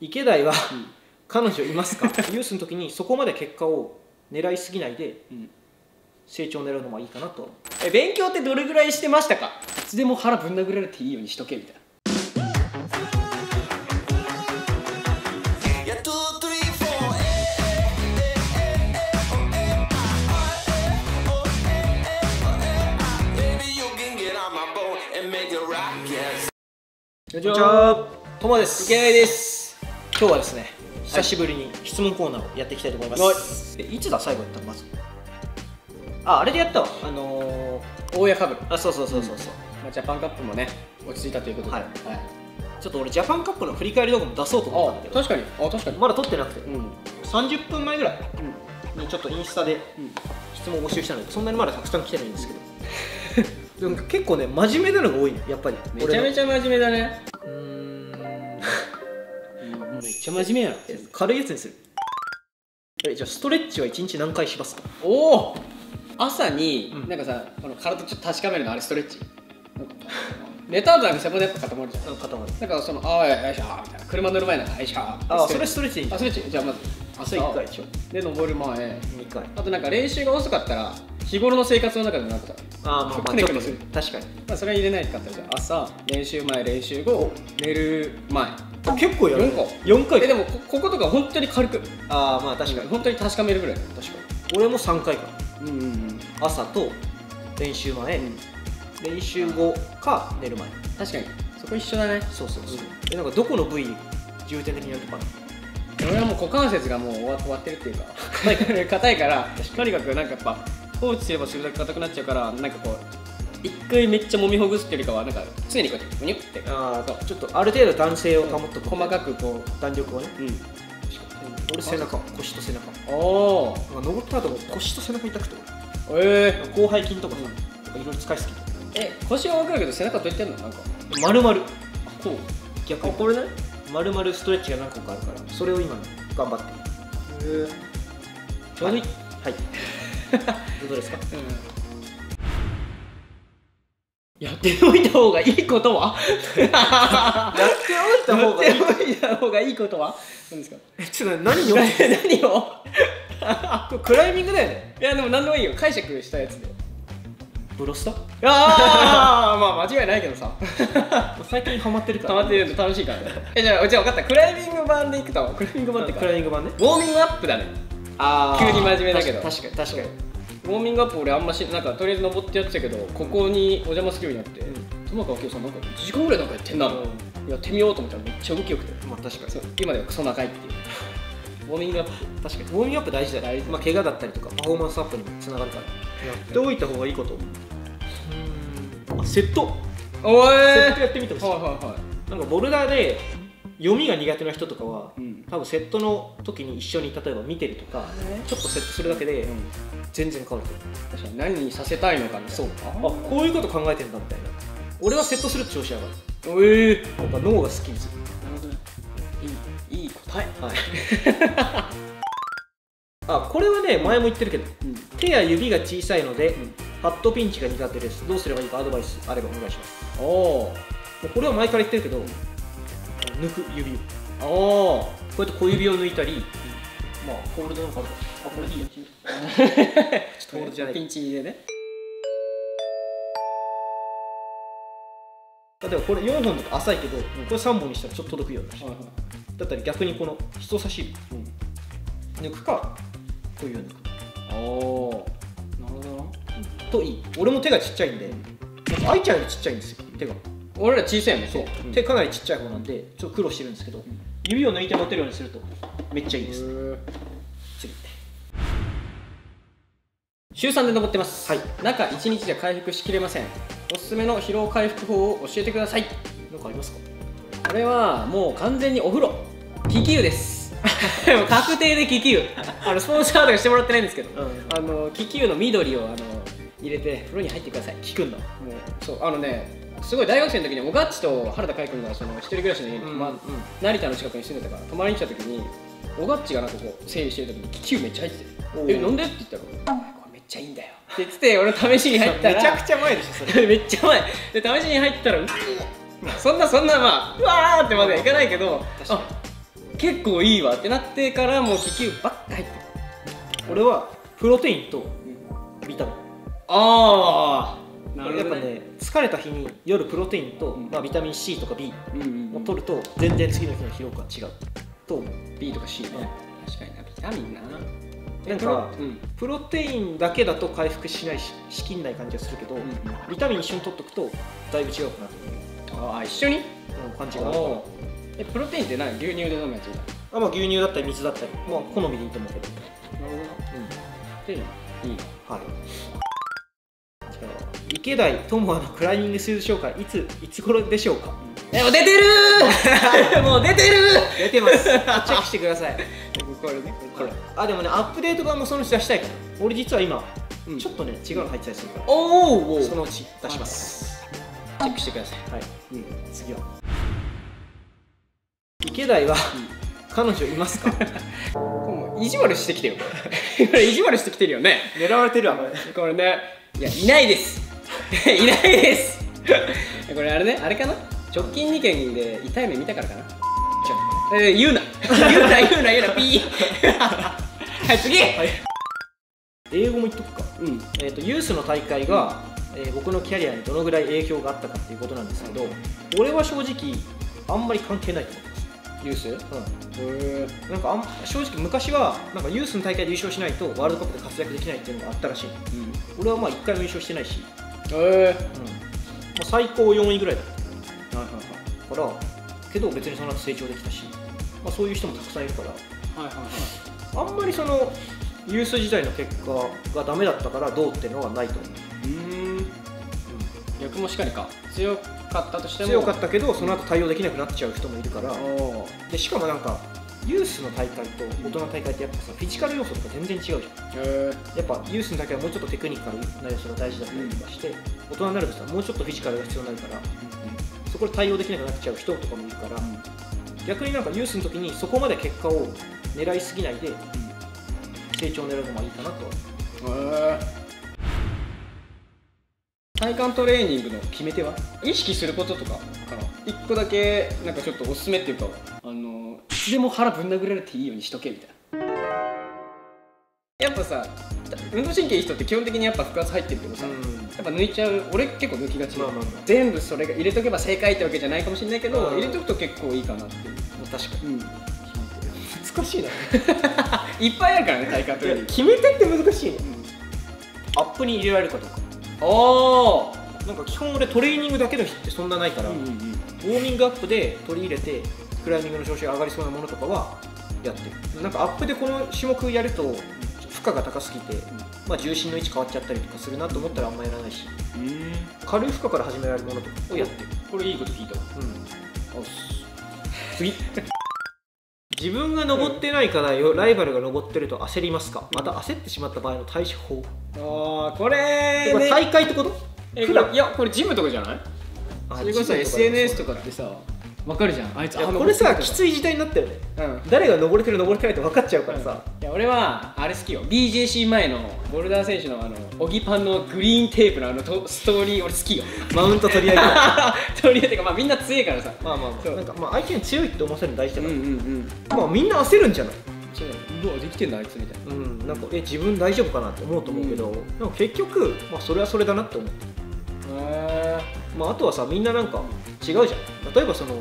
池田は彼女いますか？ユースの時にそこまで結果を狙いすぎないで成長を狙うのもいいかなと。勉強ってどれぐらいしてましたか？いつでも腹ぶん殴られていいようにしとけみたいな。こんにちは、ともです。池田です。今日はですね、久しぶりに質問コーナーをやっていきたいと思います。いつだ最後やったのまず。あれでやったわ。大家かぶる。あ、そう。ジャパンカップもね、落ち着いたということで。ちょっと俺ジャパンカップの振り返り動画も出そうと思ったんだけど。確かに。まだ撮ってなくて。30分前ぐらいにちょっとインスタで質問を募集したので、そんなにまだたくさん来てないんですけど。でも結構ね、真面目なのが多いね、やっぱり。めちゃめちゃ真面目だね。めっちゃ真面目やな。軽いやつにする。じゃあストレッチは1日何回しますか？おお、朝になんかさ、体ちょっと確かめるのあれストレッチ。寝た後なんか背骨やっぱ固まるじゃん。固まる。なんかそのよいしょみたいな、車乗る前なんかよいしょ。それストレッチでいいんじゃん。ストレッチ。じゃあまず朝1回でしょ。で登る前2回。あとなんか練習が遅かったら日頃の生活の中でなんかさ、くねくねする。確かに。まあそれは入れないかったら、じゃあ朝練習前、練習後、寝る前。結構やる。4回。でもこことか本当に軽く。まあ確かに。本当に確かめるぐらい。確かに。俺も3回か。朝と練習前、練習後か寝る前。確かにそこ一緒だね。そう。なんかどこの部位重点的にやるとかな。俺はもう股関節がもう終わってるっていうか硬いからとにかくなんかやっぱ放置すればするだけ硬くなっちゃうから、なんかこう一回めっちゃ揉みほぐすっていうよりかはなんか常にこうやってブニュッてちょっとある程度弾性を保っとく。細かくこう弾力をね。俺背中、腰と背中。登った後も腰と背中痛くて、広背筋とかさ、いろいろ使いすぎて。腰は分かるけど背中どうやってんの？なんか丸々こう逆にこれね、丸々ストレッチが何個かあるから、それを今頑張ってる。ちょうどいい。はい。どうですか？やっておいた方がいいことは？やっておいた方がいいことは何ですか？ちょっと何をクライミングだよね。いやでも何でもいいよ、解釈したやつで。ブロスタ？まあ間違いないけどさ。最近ハマってるから。ハマってると楽しいからね。じゃあ分かった。クライミング版でいくと、クライミング版ね。ウォーミングアップだね。急に真面目だけど。確かに。ウォーミングアップ俺あんまなんかとりあえず登ってやってたけど、ここにお邪魔するようになって、友川明夫さんなんか1時間ぐらいなんかやってんな。やってみようと思ったらめっちゃ動きよくて。確かに。今ではクソ長いっていう。ウォーミングアップ、確かにウォーミングアップ大事だよ。怪我だったりとかパフォーマンスアップにもつながるから。やっておいた方がいいこと。セットやってみてほしい。なんかボルダーで読みが苦手な人とかは、多分セットの時に一緒に例えば見てるとか、ちょっとセットするだけで全然変わると思う。確かに何にさせたいのかみたいな。こういうこと考えてんだみたいな。俺はセットすると調子上がる。なんか脳がスッキリする。いい答え。これはね、前も言ってるけど、手や指が小さいのでパッドピンチが苦手です。どうすればいいかアドバイスあればお願いします。これは前から言ってるけど、抜く指を、こうやって小指を抜いたり、ホールドの数だ。これいいや。ちょっとホールドじゃない。ピンチでね。例えばこれ4本とか浅いけど、これ3本にしたらちょっと届くようになる。だったら逆にこの人差し指抜くか、こういう抜く。なるほどな。といい。俺も手がちっちゃいんで、愛ちゃんよりちっちゃいんですよ、手が。俺ら小さいもん。手かなりちっちゃい方なんで、ちょっと苦労してるんですけど、指を抜いて持てるようにするとめっちゃいいです。次。週3で登ってます。中1日じゃ回復しきれません。おすすめの疲労回復法を教えてください。何かありますか？これはもう完全にお風呂。気球です。確定で気球。スポンサーとかしてもらってないんですけど、気球の緑を入れて風呂に入ってください。効くんだ。そうすごい大学生の時におがっちと原田海君が一人暮らしの家に成田の近くに住んでたから泊まりに来た時に、おがっちがなんかこう整理してる時に気球めっちゃ入ってて、なんでって言ったら、これめっちゃいいんだよって言ってて、俺試しに入ったらめちゃくちゃ前でしょそれ。めっちゃ前で試しに入ったら、そんなうわーってまではいかないけど、結構いいわってなってからもう気球ばっか入ってる。俺はプロテインとビタミン。ああ、なるほどね。やっぱね、疲れた日に夜プロテインと、まあ、ビタミン C とか B を取ると全然次の日の疲労感違うと思う。 B とか C ね、確かにな。ビタミンな、なんか、プロテインだけだと回復しないし、しきんない感じがするけど、ビタミン一緒に取っとくとだいぶ違うかなと思う。ああ、一緒に感じがあるから。プロテインって何？牛乳で飲むやつみたいな。まあ牛乳だったり水だったり、まあ好みでいいと思うけど。なるほど。で、いい。はい。じゃあ池田智亜のクライミングシューズ紹介いつ頃でしょうか。もう出てるーもう出てる出てます。チェックしてください。これね、これ。あ、でもね、アップデート版もそのうち出したいから。俺実は今、ちょっとね、違うの入ってたりするから。おお、そのうち出します。チェックしてください。はい。次は。池田は彼女いますか？もう意地悪してきてよ。これ意地悪してきてるよね。狙われてるわこれね。いや、いないです。いないです。これあれね、あれかな。直近2件で痛い目見たからかな。言うな言うなピー。はい、次。英語も言っとくか。ユースの大会が僕のキャリアにどのぐらい影響があったかっていうことなんですけど、俺は正直あんまり関係ないと思ってます。ユース？なんか正直昔はなんかユースの大会で優勝しないとワールドカップで活躍できないっていうのがあったらしい。俺はまあ1回も優勝してないし、最高4位ぐらいだったからけど別にその後成長できたし、まあ、そういう人もたくさんいるから、あんまりそのユース時代の結果がダメだったからどうっていうのはないと思う。逆もしかりか。強かったとしても強かったけどその後対応できなくなっちゃう人もいるから。でしかもなんかユースの大会と大人の大会ってやっぱさ、フィジカル要素とか全然違うじゃん。やっぱユースの大会はもうちょっとテクニカルな要素が大事だったりとかして、大人になるとさもうちょっとフィジカルが必要になるから、そこで対応できなくなっちゃう人とかもいるから、逆になんかユースの時にそこまで結果を狙いすぎないで成長を狙うのがいいかなと。体幹トレーニングの決め手は意識することとかかな。1個だけなんかちょっとおすすめっていうか、いつでも腹ぶん殴られていいようにしとけみたいな。やっぱさ、運動神経いい人って基本的にやっぱ腹圧入ってるけどさ、やっぱ抜いちゃう。俺結構抜きがち。全部それが入れとけば正解ってわけじゃないかもしれないけど、入れとくと結構いいかなっていう。確かに難しいな。いっぱいあるからね、体幹トレーニング。決め手って難しいね。アップに入れられるかどうか。なんか基本俺トレーニングだけの日ってそんなないから、ウォーミングアップで取り入れてクライミングの調子が上がりそうなものとかはやってる。なんかアップでこの種目やると負荷が高すぎて、まあ、重心の位置変わっちゃったりとかするなと思ったらあんまやらないし、軽い負荷から始められるものとかをやってる。これいいこと聞いたわ。次。自分が登ってない課題をライバルが登ってると焦りますか？また焦ってしまった場合の対処法。これ大会ってこと？いや、これジムとかじゃない？それこそ SNS とかってさ、分かるじゃん。あいつこれさ、きつい時代になったよね。誰が登れてる登れてないって分かっちゃうからさ。いや、俺はあれ好きよ。 BJC 前のボルダー選手のオギパンのグリーンテープのストーリー俺好きよ。マウント取り合い取り合いってか、まあみんな強いからさ。なんかまあ相手に強いって思わせるの大事だから、まあみんな焦るんじゃない？どうできてんのあいつみたいな。なんか自分大丈夫かなって思うと思うけど、でも結局まあそれはそれだなって思って。まああとはさ、みんななんか違うじゃん。例えばその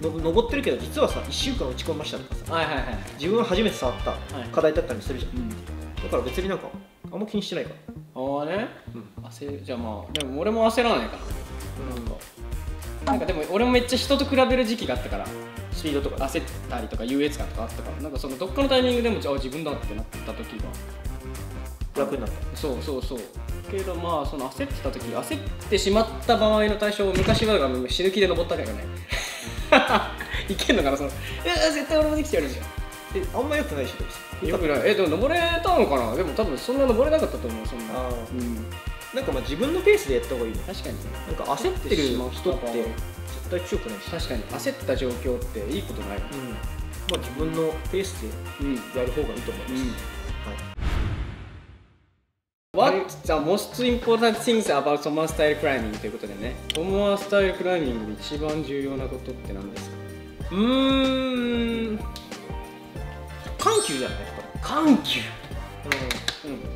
登ってるけど実はさ1週間打ち込みましたとかさ、自分は初めて触った課題だったりするじゃん。だから別になんかあんま気にしてないから。じゃあまあでも俺も焦らないかな。なんかでも俺もめっちゃ人と比べる時期があったから、スピードとか焦ったりとか優越感とかあったから、なんかそのどっかのタイミングでも自分だってなった時が楽になった。そうけど、まあその焦ってた時、焦ってしまった場合の対処を昔は死ぬ気で登ったからね。いけんのかな、その絶対俺もできてやるじゃん。あんま良くないし。よくない。でも登れたのかな。でも多分そんな登れなかったと思う。そんな。なんかまあ自分のペースでやった方がいいね。確かに。なんか焦ってる人って絶対強くないし。確かに焦った状況っていいことない。まあ自分のペースでやる方がいいと思います。What's the most important things about Tomoa Style Climbing ということでね、トモアスタイルクライミングで一番重要なことって何ですか？急だよねやっぱ緩急。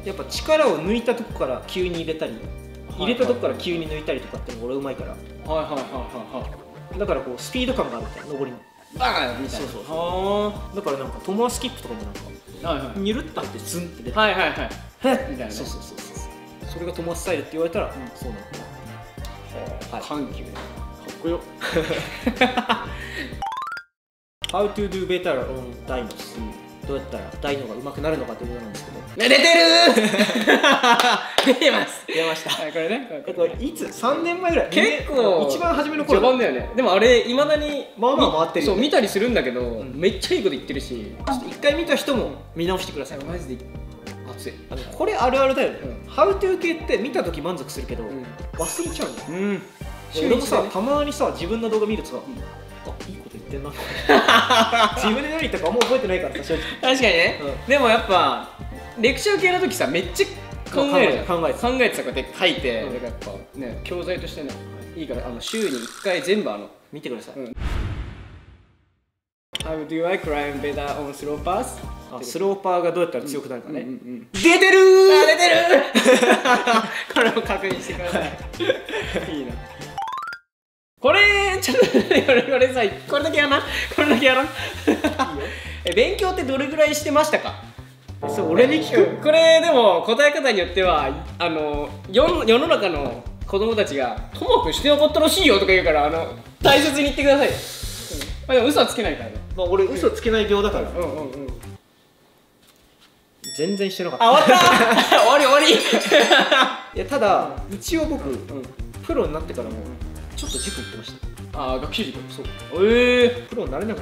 やっぱ力を抜いたとこから急に入れたり、入れたとこから急に抜いたりとかっていうのが俺うまいから、だからこうスピード感があるみたいな、上りのバーンみたいな。そうだからなんかトモアスキップとかもなんかニュルッとあってズンって出て、はいみたいな。そうそれがトモアスタイルって言われたらそうなの。緩急ね、かっこよ。How to do better on dynos、どうやったらダイノが上手くなるのかということなんですけど、出てる出てます。出ました。これね、いつ3年前ぐらい、結構一番初めの頃序盤だよね。でもあれいまだにまあ回ってる。そう見たりするんだけど、めっちゃいいこと言ってるし、ちょっと一回見た人も見直してください。マジで熱い。これあるあるだよね。How to 系って見た時満足するけど忘れちゃうんだよ。俺もさ、たまにさ自分の動画見るとさ、いいこと言ってんな自分で何言ったかあんま覚えてないからさ、正直。確かにね。でもやっぱレクチャー系の時さ、めっちゃ考えてたかで書いて、やっぱね、教材としてねいいから、週に1回全部見てください。How do I climb better on slow pass？ スローパーがどうやったら強くなるかね。出てるー。出てるこれを確認してください。いいな。これちょっとこれさ、これだけやら勉強ってどれぐらいしてましたか？そう、俺に聞く。これでも答え方によっては世の中の子供たちが「ともくんしてなかったらしいよ」とか言うから、大切に言ってくださいよ。でも嘘はつけないからね。俺嘘つけない病だから。全然してなかった。終わった終わり。いや、ただ一応僕プロになってからもちょっと塾行ってました。学習塾。そう。プロになれない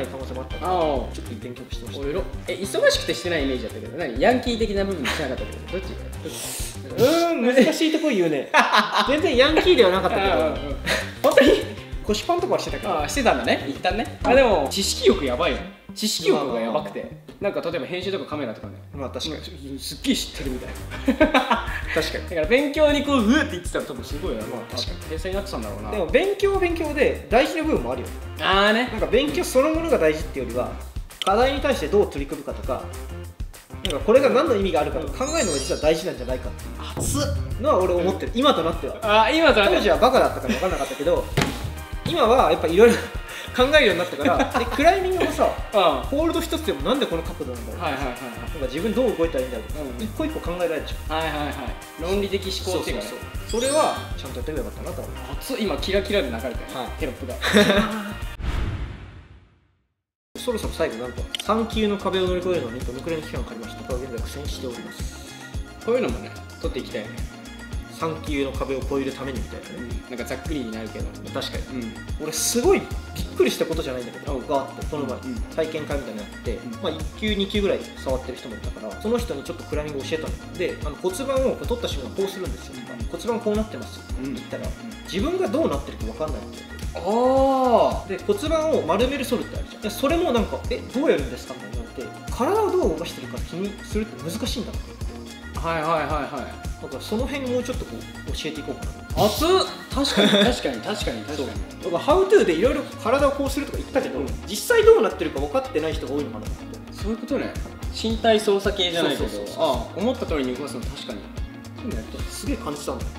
可能性もあったから、ちょっと勉強してました。忙しくてしてないイメージだったけど、何ヤンキー的な部分しなかったけど、どっち？難しいとこ言うね。全然ヤンキーではなかったけど、本当に腰パンとかはしてたけど。してたんだね、一旦ね。でも知識欲やばいよね。知識欲がやばくて、なんか例えば編集とかカメラとかね、確かにすっげえ知ってるみたいな。確かに。だから勉強にこううって言ってたら多分すごいな。確かに天才になってたんだろうな。でも勉強は勉強で大事な部分もあるよ。なんか勉強そのものが大事っていうよりは、課題に対してどう取り組むかとか、なんかこれが何の意味があるかとか考えるのが実は大事なんじゃないかっていうのは俺思ってる。今となっては。当時はバカだったから分かんなかったけど、今はやっぱいろいろ考えるようになったから。でクライミングもさ、ホールド一つでもなんでこの角度なんだろう、なんか自分どう動いたらいいんだろう、一個一個考えられるでしょ。論理的思考っていうか、それはちゃんとやってればよかったなと思う。今キラキラで流れてるテロップが。そろそろ最後、なんと3級の壁を乗り越えるのにどのくらいの期間かかりましたか、現在苦戦しております。こういうのもね、取っていきたいよね。3級の壁を越えるためにみたいなね。なんかざっくりになるけど、確かに。俺すごいびっくりしたことじゃないんだけど、があって、この前体験会みたいになって、1級2級ぐらい触ってる人もいたから、その人にちょっとクライミングを教えたので、骨盤を取った瞬間こうするんですよ。骨盤こうなってますって言ったら、自分がどうなってるか分かんないって言って、で骨盤を丸める反るってあるじゃん。それもなんかどうやるんですかみたいに言われて、体をどう動かしてるか気にするって難しいんだって言って、だからその辺もうちょっとこう教えていこうかな。熱っ。確かに。だから How to でいろいろ体をこうするとか言ったけど、実際どうなってるか分かってない人が多いのかなって。そういうことね。身体操作系じゃないけど、思った通りに動かすの確かにすげえ感じたんだよ。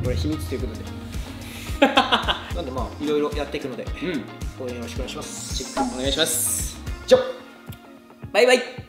これ秘密ということで。なんでいろいろやっていくので、応援よろしくお願いします。チェックお願いします。じゃあバイバイ。